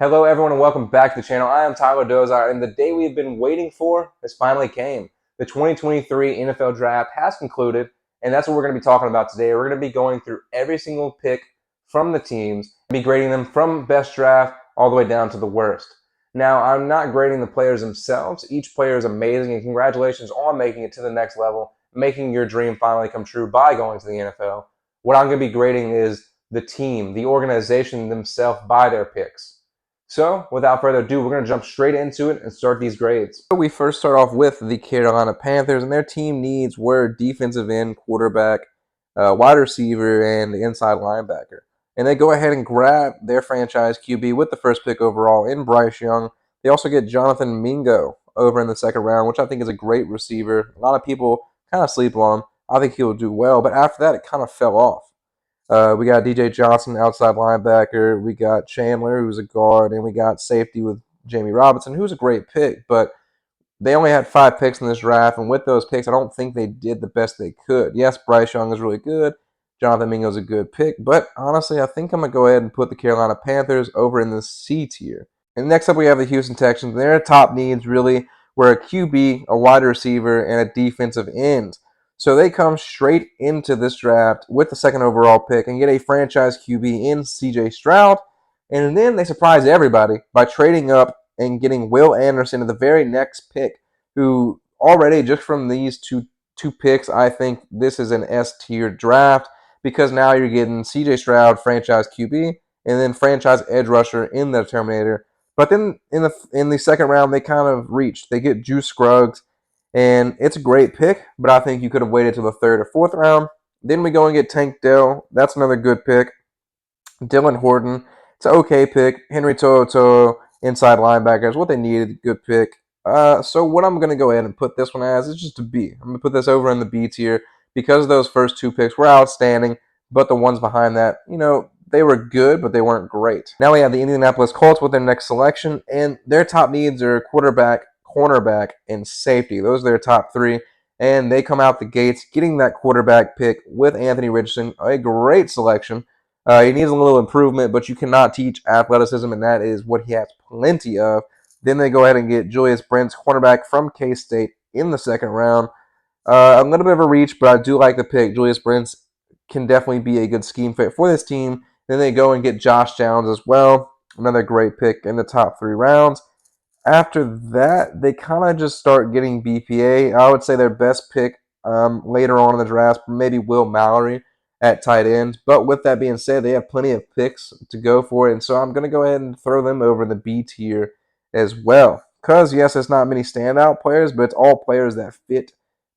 Hello, everyone, and welcome back to the channel. I am Tyler Dozar, and the day we've been waiting for has finally came. The 2023 NFL Draft has concluded, and that's what we're going to be talking about today. We're going to be going through every single pick from the teams, be grading them from best draft all the way down to the worst. Now, I'm not grading the players themselves. Each player is amazing, and congratulations on making it to the next level, making your dream finally come true by going to the NFL. What I'm going to be grading is the team, the organization themselves by their picks. So, without further ado, we're going to jump straight into it and start these grades. So we first start off with the Carolina Panthers, and their team needs were defensive end, quarterback, wide receiver, and inside linebacker. And they go ahead and grab their franchise QB with the first pick overall in Bryce Young. They also get Jonathan Mingo over in the second round, which I think is a great receiver. A lot of people kind of sleep on him. I think he'll do well, but after that, it kind of fell off. We got DJ Johnson, outside linebacker. We got Chandler, who's a guard, and we got safety with Jamie Robinson, who's a great pick. But they only had 5 picks in this draft, and with those picks, I don't think they did the best they could. Yes, Bryce Young is really good. Jonathan Mingo's a good pick, but honestly, I think I'm going to go ahead and put the Carolina Panthers over in the C tier. And next up, we have the Houston Texans. Their top needs really were a QB, a wide receiver, and a defensive end. So they come straight into this draft with the second overall pick and get a franchise QB in CJ Stroud. And then they surprise everybody by trading up and getting Will Anderson at the very next pick, who already just from these two picks, I think this is an S tier draft because now you're getting CJ Stroud, franchise QB, and then franchise edge rusher in the Terminator. But then in the second round, they kind of reached. They get Juice Scruggs, and it's a great pick, but I think you could have waited till the third or fourth round. Then we go and get Tank Dell. That's another good pick. Dylan Horton. It's an okay pick. Henry To'oTo'o, inside linebacker, is what they needed. Good pick. So what I'm going to go ahead and put this one as is just a B. I'm going to put this over in the B tier because those first 2 picks were outstanding, but the ones behind that, they were good, but they weren't great. Now we have the Indianapolis Colts with their next selection, and their top needs are quarterback, cornerback, and safety. Those are their top 3, and they come out the gates getting that quarterback pick with Anthony Richardson, a great selection. He needs a little improvement, but you cannot teach athleticism, and that is what he has plenty of. Then they go ahead and get Julius Brents, cornerback from K-State, in the second round. A little bit of a reach, but I do like the pick. Julius Brents can definitely be a good scheme fit for this team. Then they go and get Josh Downs as well, another great pick in the top 3 rounds. After that, they kind of just start getting BPA. I would say their best pick later on in the draft, maybe Will Mallory at tight end. But with that being said, they have plenty of picks to go for it. And so I'm going to go ahead and throw them over in the B tier as well. Because, yes, it's not many standout players, but it's all players that fit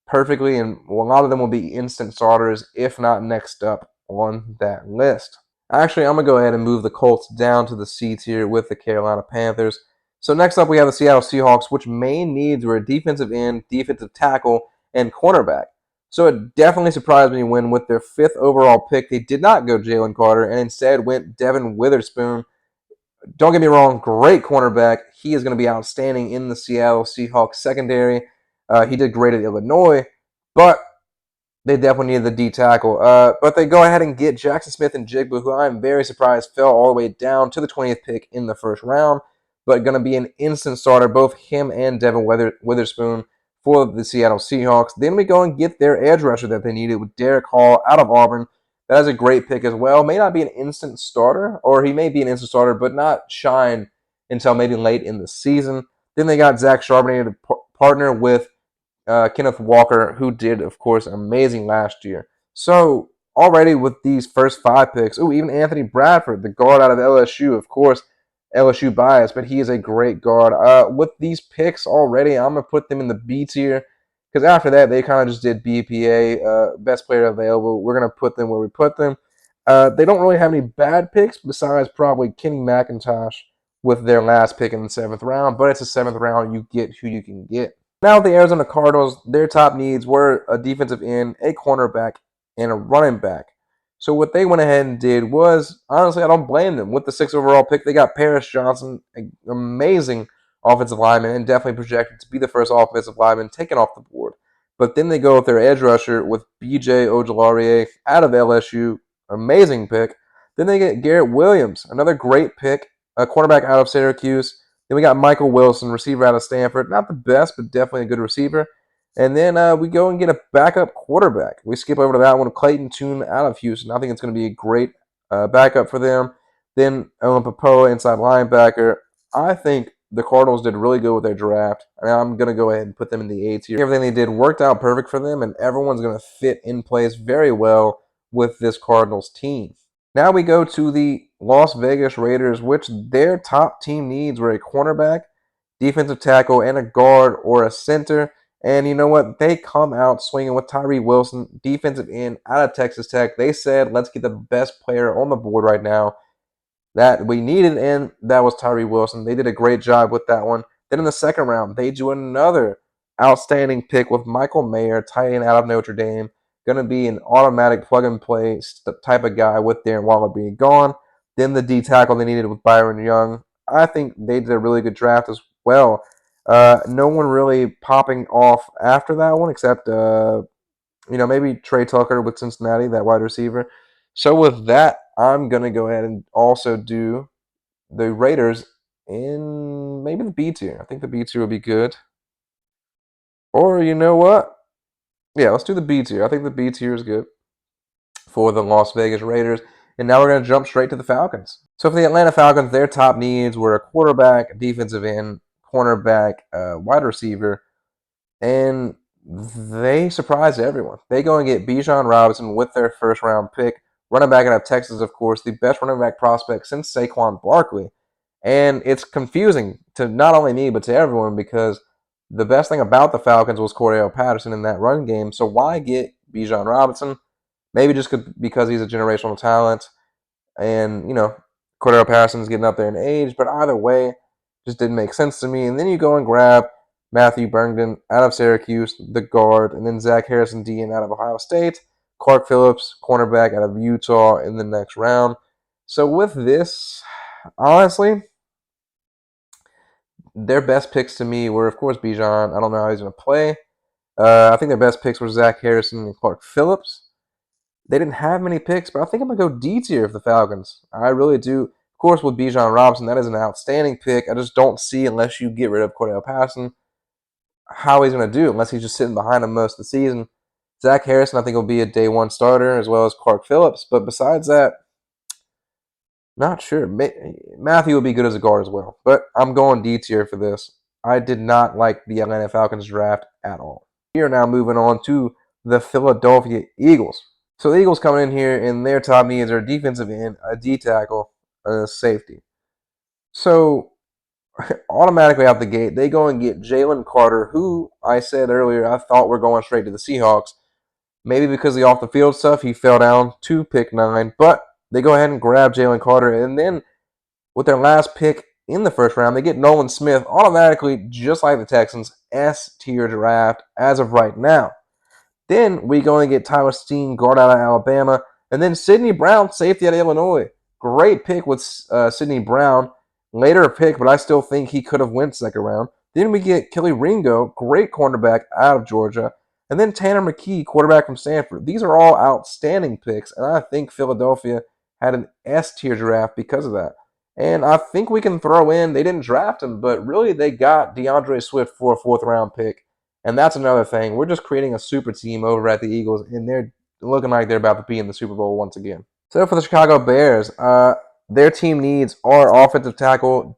perfectly. And a lot of them will be instant starters, if not next up on that list. Actually, I'm going to go ahead and move the Colts down to the C tier with the Carolina Panthers. So next up, we have the Seattle Seahawks, which main needs were a defensive end, defensive tackle, and cornerback. So it definitely surprised me when, with their 5th overall pick, they did not go Jalen Carter and instead went Devin Witherspoon. Don't get me wrong, great cornerback. He is going to be outstanding in the Seattle Seahawks secondary. He did great at Illinois, but they definitely needed the D tackle. But they go ahead and get Jackson Smith-Njigba, who I'm very surprised fell all the way down to the 20th pick in the first round, but going to be an instant starter, both him and Devin Witherspoon for the Seattle Seahawks. Then we go and get their edge rusher that they needed with Derek Hall out of Auburn. That is a great pick as well. May not be an instant starter, or he may be an instant starter, but not shine until maybe late in the season. Then they got Zach Charbonnet to partner with Kenneth Walker, who did, of course, amazing last year. So already with these first 5 picks, even Anthony Bradford, the guard out of LSU, of course, LSU bias, but he is a great guard. With these picks already, I'm going to put them in the B tier because after that, they kind of just did BPA, best player available. We're going to put them where we put them. They don't really have any bad picks besides probably Kenny McIntosh with their last pick in the 7th round, but it's a 7th round. You get who you can get. Now, the Arizona Cardinals, their top needs were a defensive end, a cornerback, and a running back. So what they went ahead and did was, honestly, I don't blame them. With the 6th overall pick, they got Paris Johnson, an amazing offensive lineman, and definitely projected to be the first offensive lineman taken off the board. But then they go with their edge rusher with B.J. Ojulari out of LSU, amazing pick. Then they get Garrett Williams, another great pick a cornerback out of Syracuse. Then we got Michael Wilson, receiver out of Stanford. Not the best, but definitely a good receiver. And then we go and get a backup quarterback. We skip over to that one, Clayton Tune out of Houston. I think it's going to be a great backup for them. Then Owen Popoa, inside linebacker. I think the Cardinals did really good with their draft. And I'm going to go ahead and put them in the A tier. Everything they did worked out perfect for them, and everyone's going to fit in place very well with this Cardinals team. Now we go to the Las Vegas Raiders, which their top team needs were a cornerback, defensive tackle, and a guard or a center. And you know what? They come out swinging with Tyree Wilson, defensive end out of Texas Tech. They said, let's get the best player on the board right now that we needed, and that was Tyree Wilson. They did a great job with that one. Then in the second round, they do another outstanding pick with Michael Mayer, tight end out of Notre Dame. Going to be an automatic plug-and-play type of guy with Darren Waller being gone. Then the D tackle they needed with Byron Young. I think they did a really good draft as well. No one really popping off after that one except maybe Trey Tucker with Cincinnati, that wide receiver. So with that, I'm going to go ahead and also do the Raiders in maybe the B tier. I think the B tier would be good. Or you know what? Yeah, let's do the B tier. I think the B tier is good for the Las Vegas Raiders. And now we're going to jump straight to the Falcons. So for the Atlanta Falcons, their top needs were a quarterback, defensive end, cornerback, wide receiver, and they surprised everyone. They go and get Bijan Robinson with their first round pick. Running back out of Texas, of course, the best running back prospect since Saquon Barkley. And it's confusing to not only me, but to everyone because the best thing about the Falcons was Cordell Patterson in that run game. So why get Bijan Robinson? Maybe just because he's a generational talent. And, Cordell Patterson's getting up there in age. But either way, just didn't make sense to me. And then you go and grab Matthew Bergden out of Syracuse, the guard, and then Zach Harrison, DN out of Ohio State, Clark Phillips, cornerback out of Utah in the next round. So with this, honestly, their best picks to me were, of course, Bijan. I don't know how he's going to play. I think their best picks were Zach Harrison and Clark Phillips. They didn't have many picks, but I think I'm going to go D tier of the Falcons. I really do. Of course, with Bijan Robinson, that is an outstanding pick. I just don't see, unless you get rid of Cordell Patterson, how he's going to do unless he's just sitting behind him most of the season. Zach Harrison, I think, will be a day one starter, as well as Clark Phillips. But besides that, not sure. Matthew will be good as a guard as well. But I'm going D tier for this. I did not like the Atlanta Falcons draft at all. We are now moving on to the Philadelphia Eagles. So the Eagles coming in here, and their top needs are defensive end, a D tackle, a safety. So automatically out the gate, they go and get Jalen Carter, who I said earlier I thought were going straight to the Seahawks. Maybe because of the off the field stuff, he fell down to pick 9. But they go ahead and grab Jalen Carter, and then with their last pick in the first round, they get Nolan Smith automatically, just like the Texans, S tier draft as of right now. Then we go and get Tyler Steen, guard out of Alabama, and then Sidney Brown, safety out of Illinois. Great pick with Sidney Brown. Later pick, but I still think he could have went second round. Then we get Kelly Ringo, great cornerback out of Georgia. And then Tanner McKee, quarterback from Stanford. These are all outstanding picks, and I think Philadelphia had an S tier draft because of that. And I think we can throw in, they didn't draft him, but really they got DeAndre Swift for a fourth round pick. And that's another thing. We're just creating a super team over at the Eagles, and they're looking like they're about to be in the Super Bowl once again. So for the Chicago Bears, their team needs are offensive tackle,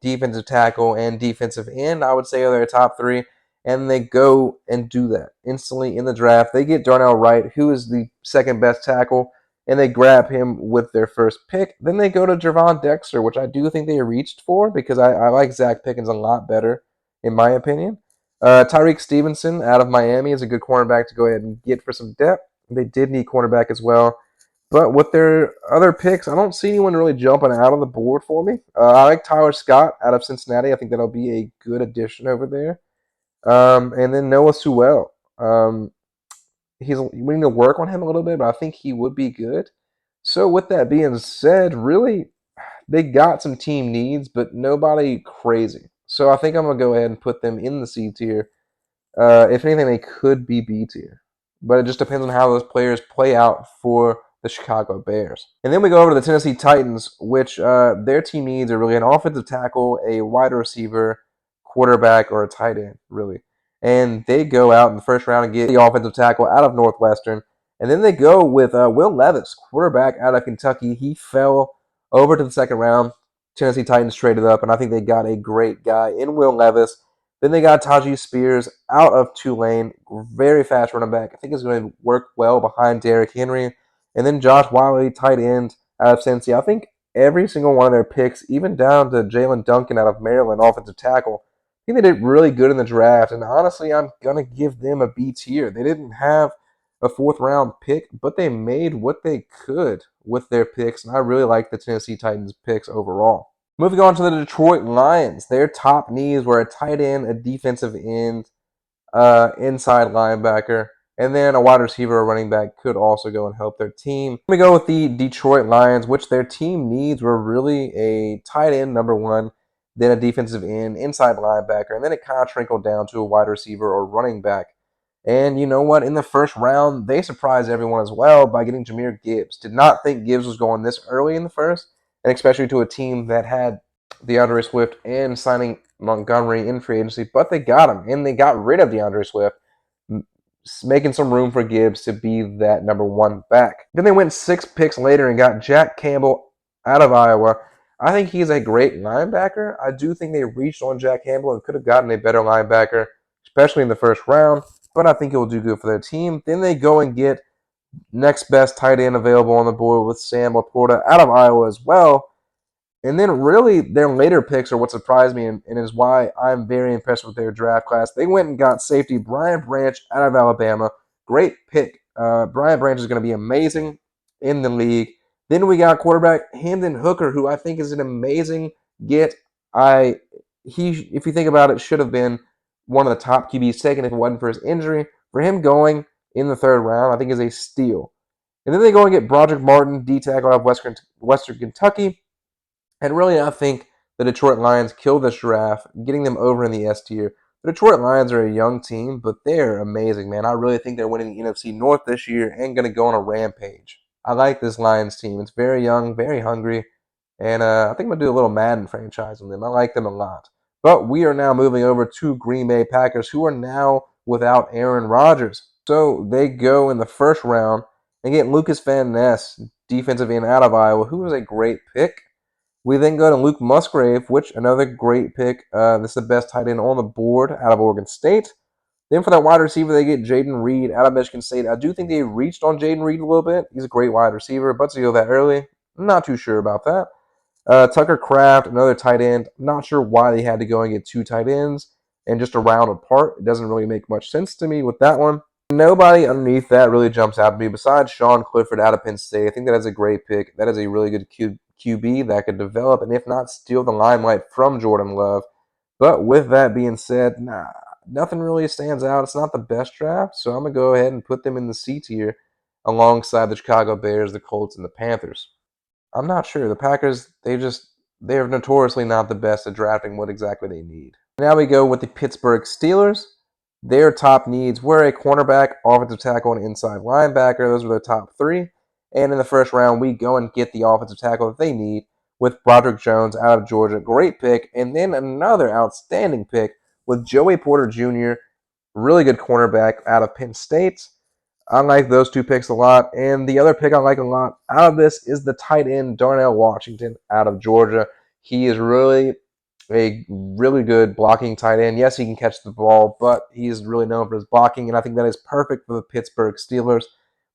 and defensive end. I would say are their top 3. And they go and do that instantly in the draft. They get Darnell Wright, who is the second best tackle, and they grab him with their first pick. Then they go to Gervon Dexter, which I do think they reached for because I like Zach Pickens a lot better, in my opinion. Tyreek Stevenson out of Miami is a good cornerback to go ahead and get for some depth. They did need cornerback as well. But with their other picks, I don't see anyone really jumping out of the board for me. I like Tyler Scott out of Cincinnati. I think that'll be a good addition over there. And then Noah Sewell. We need to work on him a little bit, but I think he would be good. So with that being said, really, they got some team needs, but nobody crazy. So I think I'm going to go ahead and put them in the C tier. If anything, they could be B tier. But it just depends on how those players play out for the Chicago Bears. And then we go over to the Tennessee Titans, which their team needs are really an offensive tackle, a wide receiver, quarterback, or a tight end, really. And they go out in the first round and get the offensive tackle out of Northwestern. And then they go with Will Levis, quarterback out of Kentucky. He fell over to the second round. Tennessee Titans traded up, and I think they got a great guy in Will Levis. Then they got Tajee Spears out of Tulane, very fast running back. I think he's going to work well behind Derrick Henry. And then Josh Wiley, tight end out of Cincy. I think every single one of their picks, even down to Jalen Duncan out of Maryland, offensive tackle, I think they did really good in the draft. And honestly, I'm going to give them a B tier. They didn't have a fourth round pick, but they made what they could with their picks. And I really like the Tennessee Titans picks overall. Moving on to the Detroit Lions. Their top needs were a tight end, a defensive end, inside linebacker, and then a wide receiver or running back could also go and help their team. We go with the Detroit Lions, which their team needs were really a tight end, number one, then a defensive end, inside linebacker, and then it kind of trickled down to a wide receiver or running back. And you know what? In the first round, they surprised everyone as well by getting Jahmyr Gibbs. Did not think Gibbs was going this early in the first, and especially to a team that had DeAndre Swift and signing Montgomery in free agency, but they got him, and they got rid of DeAndre Swift, making some room for Gibbs to be that number one back. Then they went 6 picks later and got Jack Campbell out of Iowa. I think he's a great linebacker. I do think they reached on Jack Campbell and could have gotten a better linebacker, especially in the first round, but I think he'll do good for their team. Then they go and get next best tight end available on the board with Sam Laporta out of Iowa as well. And then really their later picks are what surprised me and is why I'm very impressed with their draft class. They went and got safety Brian Branch out of Alabama. Great pick. Brian Branch is going to be amazing in the league. Then we got quarterback Hendon Hooker, who I think is an amazing get. If you think about it, should have been one of the top QBs taken if it wasn't for his injury. For him going in the third round, I think is a steal. And then they go and get Broderick Martin, D tackle out of Western Kentucky. And really, I think the Detroit Lions killed this draft, getting them over in the S tier. The Detroit Lions are a young team, but they're amazing, man. I really think they're winning the NFC North this year and going to go on a rampage. I like this Lions team. It's very young, very hungry, and I think I'm going to do a little Madden franchise on them. I like them a lot. But we are now moving over to Green Bay Packers, who are now without Aaron Rodgers. So they go in the first round and get Lucas Van Ness, defensive end out of Iowa, who was a great pick. We then go to Luke Musgrave, which another great pick. This is the best tight end on the board out of Oregon State. Then for that wide receiver, they get Jaden Reed out of Michigan State. I do think they reached on Jaden Reed a little bit. He's a great wide receiver, but to go that early, I'm not too sure about that. Tucker Kraft, another tight end. I'm not sure why they had to go and get 2 tight ends and just a round apart. It doesn't really make much sense to me with that one. Nobody underneath that really jumps out to me besides Sean Clifford out of Penn State. I think that is a great pick. That is a really good QB that could develop and, if not, steal the limelight from Jordan Love. But with that being said, nothing really stands out. It's not the best draft, so I'm going to go ahead and put them in the C tier alongside the Chicago Bears, the Colts, and the Panthers. I'm not sure. The Packers, they're notoriously not the best at drafting what exactly they need. Now we go with the Pittsburgh Steelers. Their top needs were a cornerback, offensive tackle, and inside linebacker. Those were their top 3. And in the first round, we go and get the offensive tackle that they need with Broderick Jones out of Georgia. Great pick. And then another outstanding pick with Joey Porter Jr., really good cornerback out of Penn State. I like those 2 picks a lot. And the other pick I like a lot out of this is the tight end Darnell Washington out of Georgia. He is really a really good blocking tight end. Yes, he can catch the ball, but he's really known for his blocking, and I think that is perfect for the Pittsburgh Steelers.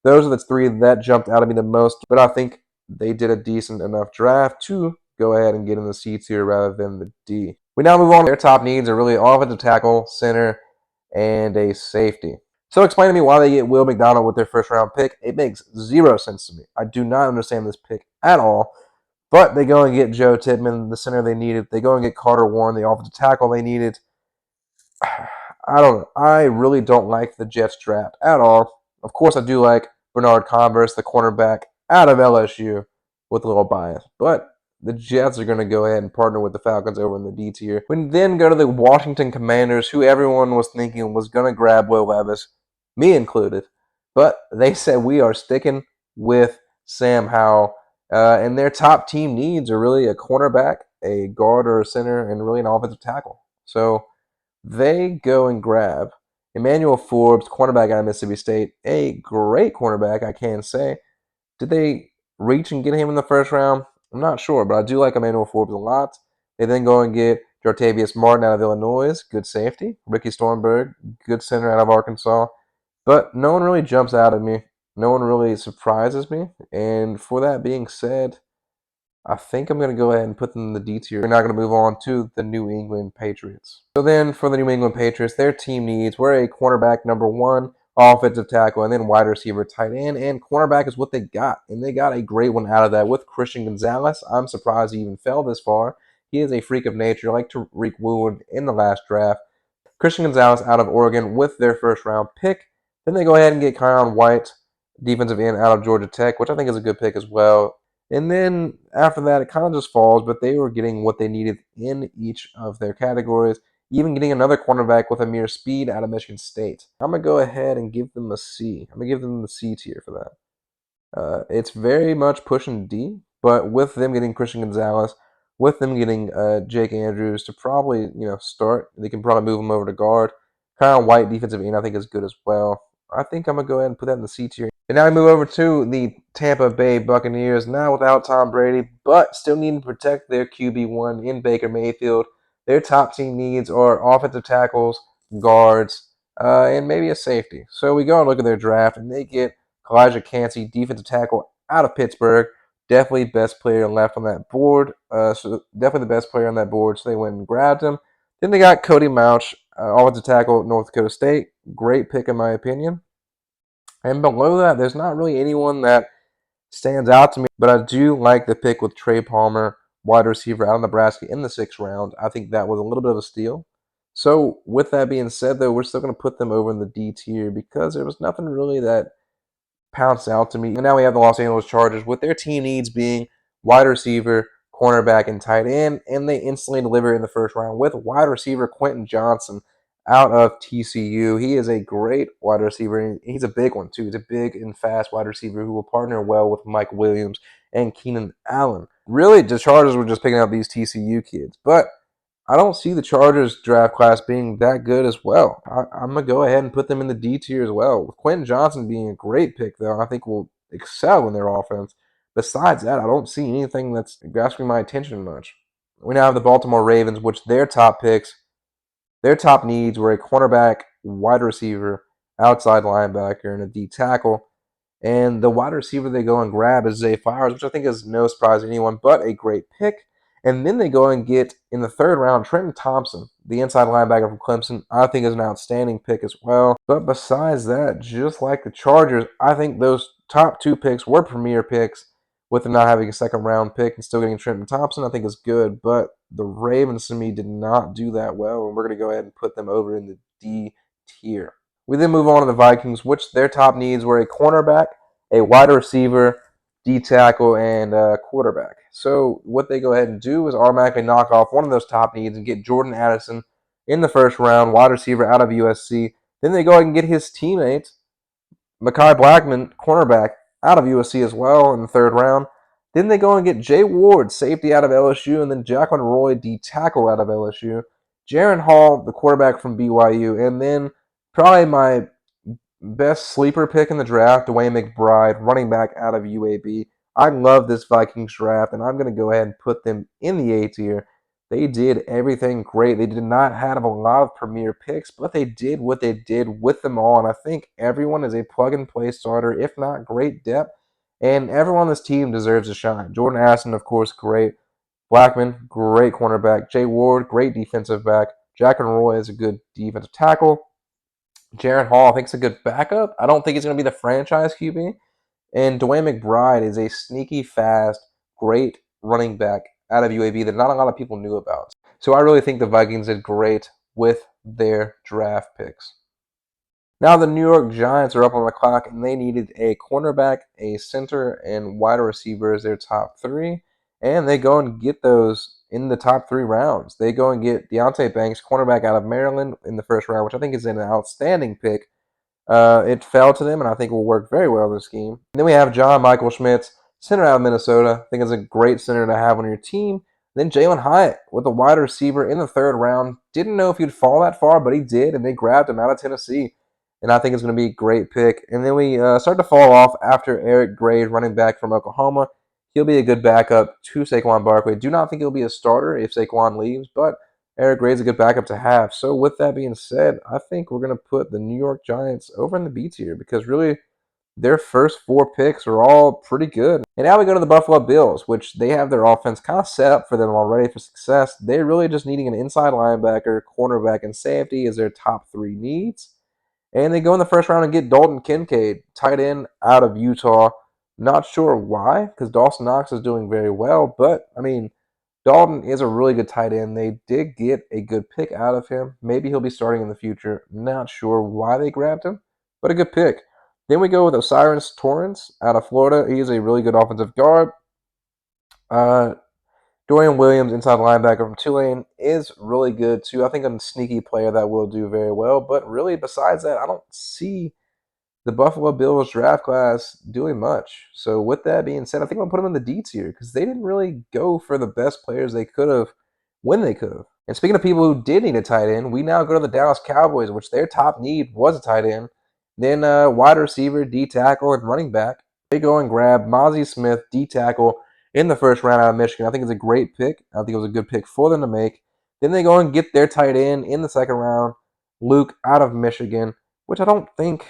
Those are the 3 that jumped out at me the most, but I think they did a decent enough draft to go ahead and get in the C tier rather than the D. We now move on. Their top needs are really offensive tackle, center, and a safety. So explain to me why they get Will McDonald with their first round pick. It makes 0 sense to me. I do not understand this pick at all. But they go and get Joe Tippmann, the center they needed. They go and get Carter Warren, the offensive tackle they needed. I don't know. I really don't like the Jets draft at all. Of course, I do like Bernard Converse, the cornerback out of LSU, with a little bias. But the Jets are going to go ahead and partner with the Falcons over in the D tier. We then go to the Washington Commanders, who everyone was thinking was going to grab Will Levis, me included. But they said we are sticking with Sam Howell. And their top team needs are really a cornerback, a guard or a center, and really an offensive tackle. So they go and grab Emmanuel Forbes, cornerback out of Mississippi State, a great cornerback, I can say. Did they reach and get him in the first round? I'm not sure, but I do like Emmanuel Forbes a lot. They then go and get Jartavius Martin out of Illinois, good safety. Ricky Stormberg, good center out of Arkansas. But no one really jumps out at me. No one really surprises me. And for that being said, I think I'm going to go ahead and put them in the D tier. We're now going to move on to the New England Patriots. So then for the New England Patriots, their team needs were a cornerback number one, offensive tackle, and then wide receiver, tight end, and cornerback is what they got. And they got a great one out of that with Christian Gonzalez. I'm surprised he even fell this far. He is a freak of nature, like Tariq Woolen in the last draft. Christian Gonzalez out of Oregon with their first round pick. Then they go ahead and get Kyon White, defensive end out of Georgia Tech, which I think is a good pick as well. And then after that, it kind of just falls, but they were getting what they needed in each of their categories, even getting another cornerback with Amir Speed out of Michigan State. I'm going to go ahead and give them a C. I'm going to give them the C tier for that. It's very much pushing D, but with them getting Christian Gonzalez, with them getting Jake Andrews to probably start, they can probably move him over to guard. Kyle White, defensive end, I think is good as well. I think I'm gonna go ahead and put that in the C tier. And now we move over to the Tampa Bay Buccaneers, now without Tom Brady, but still needing to protect their QB1 in Baker Mayfield. Their top team needs are offensive tackles, guards, and maybe a safety. So we go and look at their draft, and they get Elijah Cansey, defensive tackle out of Pittsburgh. Definitely best player left on that board. So definitely the best player on that board. So they went and grabbed him. Then they got Cody Mauch, offensive tackle at North Dakota State. Great pick in my opinion. And below that, there's not really anyone that stands out to me, but I do like the pick with Trey Palmer, wide receiver out of Nebraska in the 6th round. I think that was a little bit of a steal. So with that being said, though, we're still going to put them over in the D tier because there was nothing really that pounced out to me. And now we have the Los Angeles Chargers with their team needs being wide receiver, cornerback, and tight end, and they instantly deliver in the first round with wide receiver Quentin Johnson out of TCU. He is a great wide receiver, and he's a big one too. He's a big and fast wide receiver who will partner well with Mike Williams and Keenan Allen. Really, the Chargers were just picking up these TCU kids, but I don't see the Chargers draft class being that good as well. I'm going to go ahead and put them in the D tier as well. With Quentin Johnson being a great pick, though, I think will excel in their offense. Besides that, I don't see anything that's grasping my attention much. We now have the Baltimore Ravens, which their top picks, their top needs were a cornerback, wide receiver, outside linebacker, and a D tackle. And the wide receiver they go and grab is Zay Flowers, which I think is no surprise to anyone, but a great pick. And then they go and get, in the 3rd round, Trenton Thompson, the inside linebacker from Clemson. I think is an outstanding pick as well. But besides that, just like the Chargers, I think those top 2 picks were premier picks. With them not having a 2nd round pick and still getting Trenton Thompson, I think is good. But the Ravens, to me, did not do that well. And we're going to go ahead and put them over in the D tier. We then move on to the Vikings, which their top needs were a cornerback, a wide receiver, D tackle, and a quarterback. So what they go ahead and do is automatically knock off one of those top needs and get Jordan Addison in the 1st round, wide receiver out of USC. Then they go ahead and get his teammate, Mekhi Blackman, cornerback out of USC as well in the 3rd round. Then they go and get Jay Ward, safety out of LSU, and then Jacqueline Roy, D tackle out of LSU. Jaron Hall, the quarterback from BYU, and then probably my best sleeper pick in the draft, Dwayne McBride, running back out of UAB. I love this Vikings draft, and I'm going to go ahead and put them in the A tier. They did everything great. They did not have a lot of premier picks, but they did what they did with them all. And I think everyone is a plug-and-play starter, if not great depth. And everyone on this team deserves a shine. Jordan Addison, of course, great. Blackman, great cornerback. Jay Ward, great defensive back. Jack and Roy is a good defensive tackle. Jaron Hall, I think, is a good backup. I don't think he's going to be the franchise QB. And Dwayne McBride is a sneaky, fast, great running back out of UAB that not a lot of people knew about. So I really think the Vikings did great with their draft picks. Now the New York Giants are up on the clock, and they needed a cornerback, a center, and wide receiver as their top 3. And they go and get those in the top 3 rounds. They go and get Deonte Banks, cornerback out of Maryland in the 1st round, which I think is an outstanding pick. It fell to them, and I think will work very well in this scheme. And then we have John Michael Schmitz, center out of Minnesota. I think it's a great center to have on your team. Then Jalen Hyatt with a wide receiver in the third round. Didn't know if he'd fall that far, but he did, and they grabbed him out of Tennessee. And I think it's going to be a great pick. And then we start to fall off after Eric Gray, running back from Oklahoma. He'll be a good backup to Saquon Barkley. Do not think he'll be a starter if Saquon leaves, but Eric Gray's a good backup to have. So with that being said, I think we're going to put the New York Giants over in the B tier because really their first 4 picks are all pretty good. And now we go to the Buffalo Bills, which they have their offense kind of set up for them already for success. They're really just needing an inside linebacker, cornerback, and safety as their top 3 needs. And they go in the first round and get Dalton Kincaid, tight end out of Utah. Not sure why, because Dawson Knox is doing very well. But, I mean, Dalton is a really good tight end. They did get a good pick out of him. Maybe he'll be starting in the future. Not sure why they grabbed him, but a good pick. Then we go with Osiris Torrance out of Florida. He's a really good offensive guard. Dorian Williams, inside linebacker from Tulane, is really good too. I think I'm a sneaky player that will do very well. But really, besides that, I don't see the Buffalo Bills draft class doing much. So with that being said, I think I'll put them in the D tier because they didn't really go for the best players they could have when they could have. And speaking of people who did need a tight end, we now go to the Dallas Cowboys, which their top need was a tight end. Then wide receiver, D tackle, and running back. They go and grab Mozzie Smith, D tackle, in the first round out of Michigan. I think it's a great pick. I think it was a good pick for them to make. Then they go and get their tight end in the second round, Luke out of Michigan, which I don't think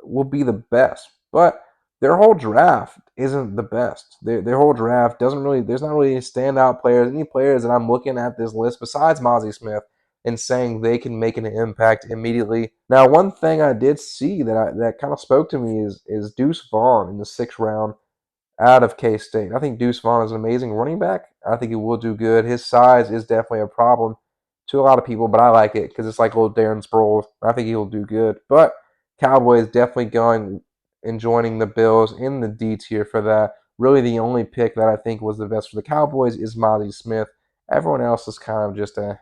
will be the best. But their whole draft isn't the best. Their whole draft doesn't really, there's not really standout players, any players that I'm looking at this list besides Mozzie Smith and saying they can make an impact immediately. Now, one thing I did see that kind of spoke to me is Deuce Vaughn in the 6th round out of K-State. I think Deuce Vaughn is an amazing running back. I think he will do good. His size is definitely a problem to a lot of people, but I like it because it's like little Darren Sproles. I think he'll do good. But Cowboys definitely going and joining the Bills in the D tier for that. Really, the only pick that I think was the best for the Cowboys is Mozzie Smith. Everyone else is kind of just a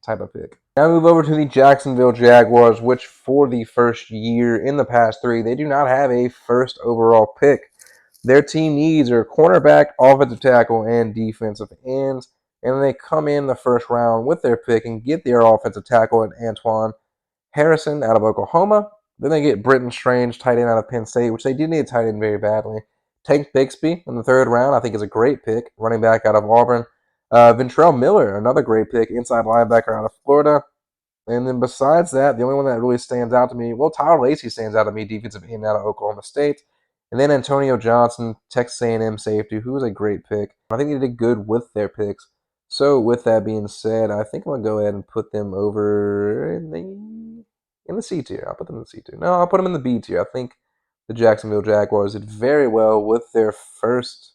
type of pick. Now move over to the Jacksonville Jaguars, which for the first year in the past 3, they do not have a first overall pick. Their team needs are cornerback, offensive tackle, and defensive ends. And they come in the first round with their pick and get their offensive tackle and Antoine Harrison out of Oklahoma. Then they get Britton Strange, tight end out of Penn State, which they did need a tight end very badly. Tank Bixby in the 3rd round, I think is a great pick, running back out of Auburn. Ventrell Miller, another great pick, inside linebacker out of Florida. And then besides that, the only one that really stands out to me, well, Tyler Lacey stands out to me, defensive end out of Oklahoma State. And then Antonio Johnson, Texas A&M safety, who was a great pick. I think they did good with their picks. So with that being said, I think I'm going to go ahead and put them over in the C tier. I'll put them in the C tier. No, I'll put them in the B tier. I think the Jacksonville Jaguars did very well with their first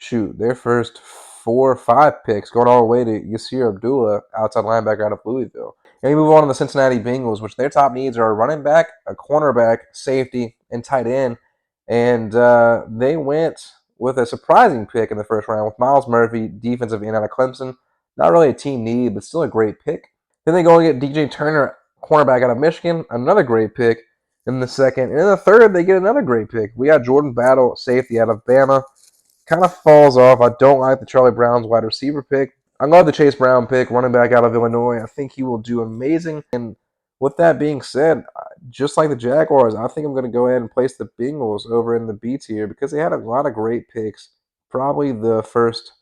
4 or 5 picks, going all the way to Yasir Abdullah, outside linebacker out of Louisville. And we move on to the Cincinnati Bengals, which their top needs are a running back, a cornerback, safety, and tight end. And they went with a surprising pick in the first round with Myles Murphy, defensive end out of Clemson. Not really a team need, but still a great pick. Then they go and get DJ Turner, cornerback out of Michigan, another great pick in the second. And in the third, they get another great pick. We got Jordan Battle, safety out of Bama. Kind of falls off. I don't like the Charlie Brown's wide receiver pick. I love the Chase Brown pick, running back out of Illinois. I think he will do amazing. And with that being said, just like the Jaguars, I think I'm going to go ahead and place the Bengals over in the B tier because they had a lot of great picks. Probably the first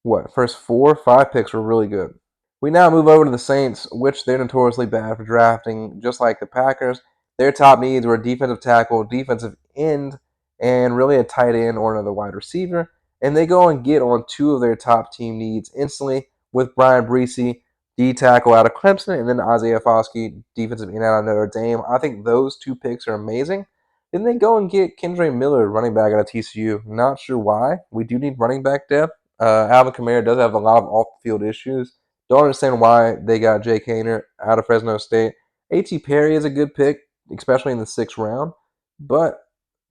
4 or 5 picks were really good. We now move over to the Saints, which they're notoriously bad for drafting, just like the Packers. Their top needs were defensive tackle, defensive end, and really a tight end or another wide receiver. And they go and get on 2 of their top team needs instantly with Brian Bresee, D tackle out of Clemson, and then Isaiah Foskey, defensive end out of Notre Dame. I think those 2 picks are amazing. Then they go and get Kendre Miller, running back out of TCU. Not sure why. We do need running back depth. Alvin Kamara does have a lot of off-the-field issues. Don't understand why they got Jake Haener out of Fresno State. A.T. Perry is a good pick, especially in the 6th round. But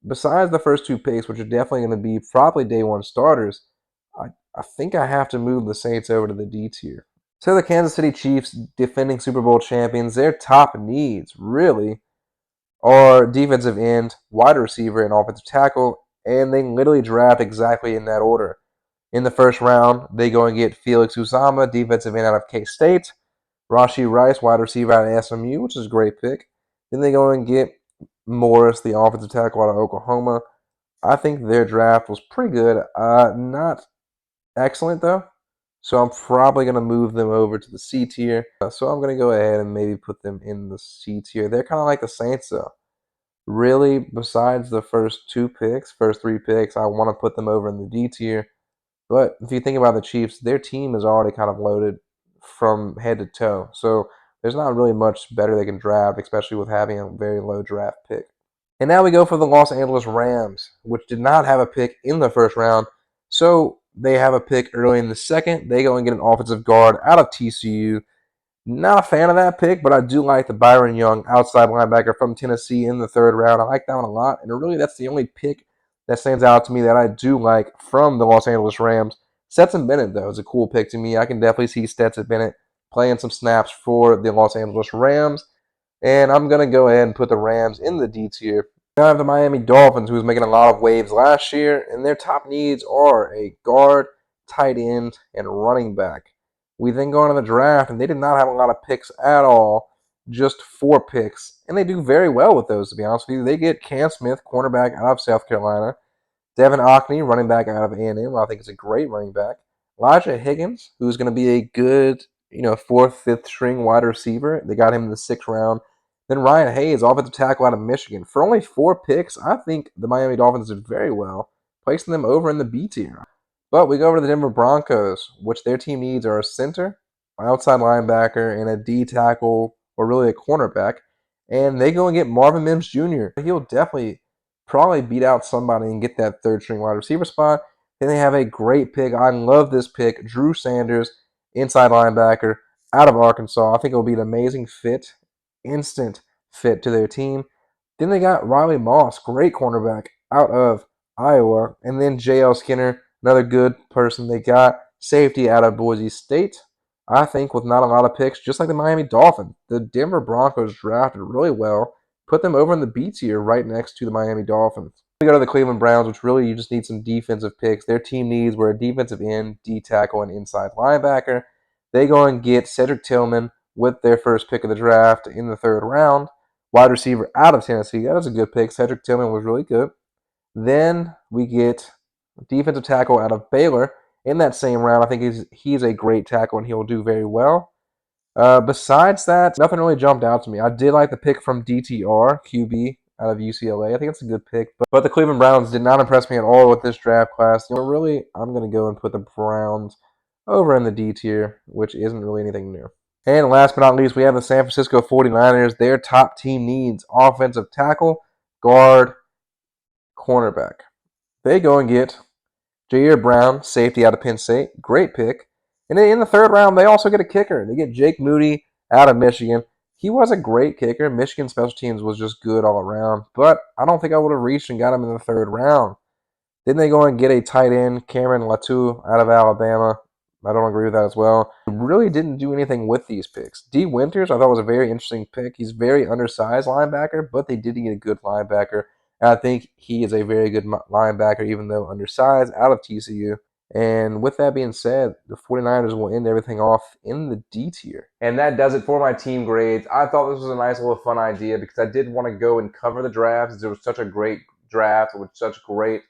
besides the first 2 picks, which are definitely going to be probably day 1 starters, I think I have to move the Saints over to the D tier. So the Kansas City Chiefs, defending Super Bowl champions, their top needs really are defensive end, wide receiver, and offensive tackle, and they literally draft exactly in that order. In the first round, they go and get Felix Uzama, defensive end out of K-State, Rashee Rice, wide receiver out of SMU, which is a great pick. Then they go and get Morris, the offensive tackle out of Oklahoma. I think their draft was pretty good. Not excellent, though. So I'm probably going to move them over to the C tier. So I'm going to go ahead and maybe put them in the C tier. They're kind of like the Saints, though. Really, besides the first first three picks, I want to put them over in the D tier. But if you think about the Chiefs, their team is already kind of loaded from head to toe. So there's not really much better they can draft, especially with having a very low draft pick. And now we go for the Los Angeles Rams, which did not have a pick in the first round. So they have a pick early in the second. They go and get an offensive guard out of TCU. Not a fan of that pick, but I do like the Byron Young outside linebacker from Tennessee in the third round. I like that one a lot. And really, that's the only pick that stands out to me that I do like from the Los Angeles Rams. Stetson Bennett, though, is a cool pick to me. I can definitely see Stetson Bennett playing some snaps for the Los Angeles Rams. And I'm going to go ahead and put the Rams in the D tier. Now I have the Miami Dolphins, who was making a lot of waves last year, and their top needs are a guard, tight end, and running back. We then go into the draft, and they did not have a lot of picks at all, just 4 picks. And they do very well with those, to be honest with you. They get Cam Smith, cornerback out of South Carolina. Devin Ockney, running back out of A&M. I think it's a great running back. Elijah Higgins, who's going to be a good, fourth, fifth string wide receiver. They got him in the 6th round. Then Ryan Hayes, offensive tackle out of Michigan. For only 4 picks, I think the Miami Dolphins did very well, placing them over in the B tier. But we go over to the Denver Broncos, which their team needs are a center, an outside linebacker, and a D tackle, or really a cornerback. And they go and get Marvin Mims Jr. He'll definitely probably beat out somebody and get that third string wide receiver spot. Then they have a great pick. I love this pick. Drew Sanders, inside linebacker out of Arkansas. I think it'll be an amazing fit, instant fit to their team. Then they got Riley Moss, great cornerback out of Iowa. And then J.L. Skinner, another good person they got. Safety out of Boise State. I think with not a lot of picks, just like the Miami Dolphins, the Denver Broncos drafted really well. Put them over in the B tier right next to the Miami Dolphins. We go to the Cleveland Browns, which really you just need some defensive picks. Their team needs were a defensive end, D tackle, and inside linebacker. They go and get Cedric Tillman with their first pick of the draft in the 3rd round. Wide receiver out of Tennessee. That was a good pick. Cedric Tillman was really good. Then we get defensive tackle out of Baylor in that same round. I think he's a great tackle and he'll do very well. Besides that, nothing really jumped out to me. I did like the pick from DTR, QB, out of UCLA. I think it's a good pick. But the Cleveland Browns did not impress me at all with this draft class. Really, I'm going to go and put the Browns over in the D tier, which isn't really anything new. And last but not least, we have the San Francisco 49ers. Their top team needs offensive tackle, guard, cornerback. They go and get Jair Brown, safety out of Penn State. Great pick. And then in the 3rd round, they also get a kicker. They get Jake Moody out of Michigan. He was a great kicker. Michigan special teams was just good all around. But I don't think I would have reached and got him in the 3rd round. Then they go and get a tight end, Cameron Latu out of Alabama. I don't agree with that as well. Really didn't do anything with these picks. D. Winters, I thought was a very interesting pick. He's very undersized linebacker, but they did get a good linebacker. And I think he is a very good linebacker, even though undersized, out of TCU. And with that being said, the 49ers will end everything off in the D tier. And that does it for my team grades. I thought this was a nice little fun idea because I did want to go and cover the drafts. There was such a great draft with such great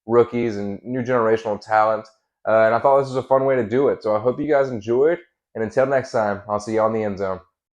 rookies and new generational talent. And I thought this was a fun way to do it. So I hope you guys enjoyed. And until next time, I'll see you on the end zone.